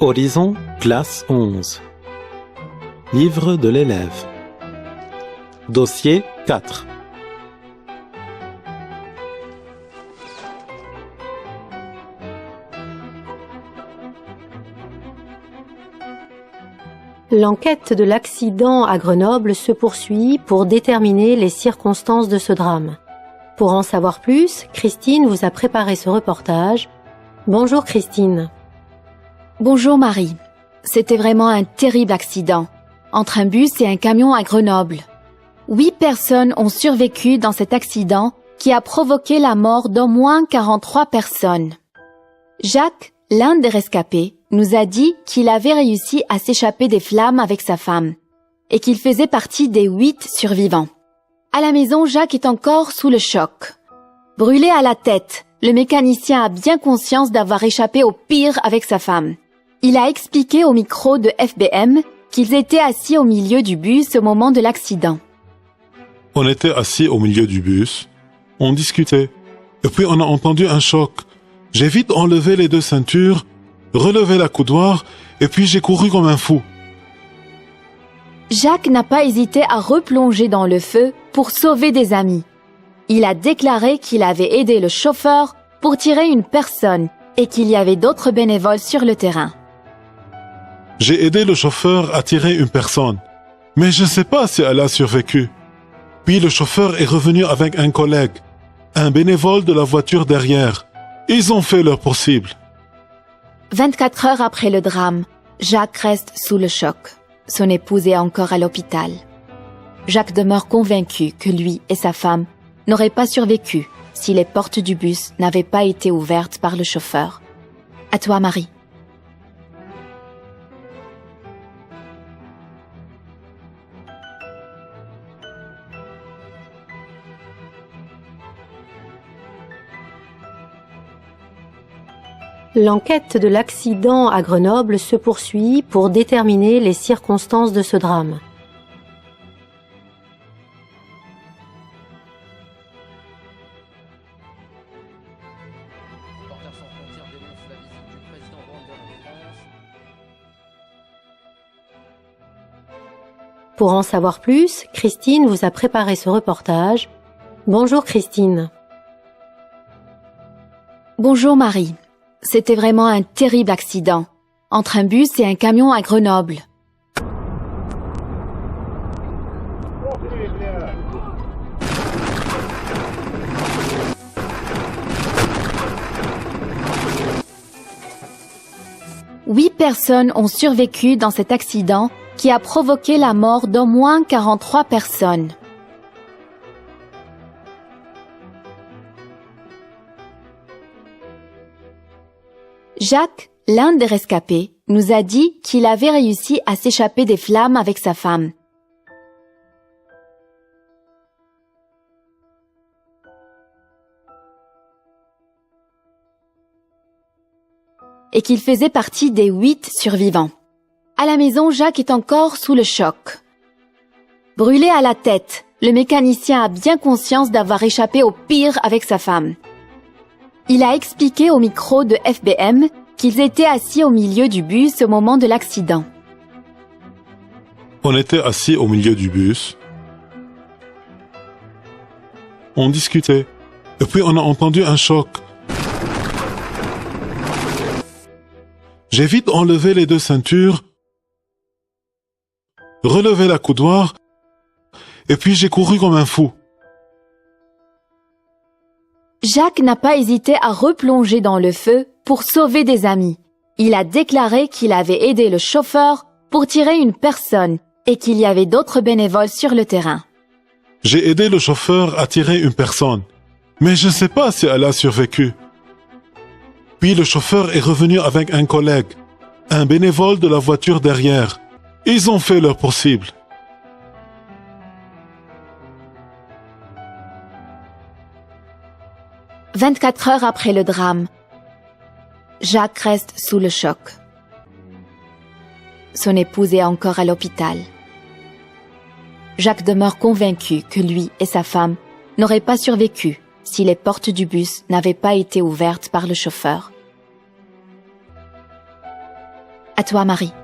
Horizon, classe 11. Livre de l'élève. Dossier 4. L'enquête de l'accident à Grenoble se poursuit pour déterminer les circonstances de ce drame. Pour en savoir plus, Christine vous a préparé ce reportage. Bonjour Christine. Bonjour Marie. C'était vraiment un terrible accident entre un bus et un camion à Grenoble. 8 personnes ont survécu dans cet accident qui a provoqué la mort d'au moins 43 personnes. Jacques, l'un des rescapés, nous a dit qu'il avait réussi à s'échapper des flammes avec sa femme et qu'il faisait partie des 8 survivants. À la maison, Jacques est encore sous le choc. Brûlé à la tête, le mécanicien a bien conscience d'avoir échappé au pire avec sa femme. Il a expliqué au micro de FBM qu'ils étaient assis au milieu du bus au moment de l'accident. On était assis au milieu du bus, on discutait, et puis on a entendu un choc. J'ai vite enlevé les 2 ceintures, relevé la coudoir, et puis j'ai couru comme un fou. Jacques n'a pas hésité à replonger dans le feu pour sauver des amis. Il a déclaré qu'il avait aidé le chauffeur pour tirer une personne et qu'il y avait d'autres bénévoles sur le terrain. J'ai aidé le chauffeur à tirer une personne, mais je ne sais pas si elle a survécu. Puis le chauffeur est revenu avec un collègue, un bénévole de la voiture derrière. Ils ont fait leur possible. 24 heures après le drame, Jacques reste sous le choc. Son épouse est encore à l'hôpital. Jacques demeure convaincu que lui et sa femme n'auraient pas survécu si les portes du bus n'avaient pas été ouvertes par le chauffeur. À toi, Marie. L'enquête de l'accident à Grenoble se poursuit pour déterminer les circonstances de ce drame. Pour en savoir plus, Christine vous a préparé ce reportage. Bonjour Christine. Bonjour Marie. C'était vraiment un terrible accident entre un bus et un camion à Grenoble. Huit personnes ont survécu dans cet accident qui a provoqué la mort d'au moins 43 personnes. Jacques, l'un des rescapés, nous a dit qu'il avait réussi à s'échapper des flammes avec sa femme. Et qu'il faisait partie des 8 survivants. À la maison, Jacques est encore sous le choc. Brûlé à la tête, le mécanicien a bien conscience d'avoir échappé au pire avec sa femme. Il a expliqué au micro de FBM qu'ils étaient assis au milieu du bus au moment de l'accident. On était assis au milieu du bus, on discutait, et puis on a entendu un choc. J'ai vite enlevé les 2 ceintures, relevé la coudoir, et puis j'ai couru comme un fou. Jacques n'a pas hésité à replonger dans le feu pour sauver des amis. Il a déclaré qu'il avait aidé le chauffeur pour tirer une personne et qu'il y avait d'autres bénévoles sur le terrain. J'ai aidé le chauffeur à tirer une personne, mais je ne sais pas si elle a survécu. Puis le chauffeur est revenu avec un collègue, un bénévole de la voiture derrière. Ils ont fait leur possible. « 24 heures après le drame, Jacques reste sous le choc. Son épouse est encore à l'hôpital. Jacques demeure convaincu que lui et sa femme n'auraient pas survécu si les portes du bus n'avaient pas été ouvertes par le chauffeur. À toi, Marie.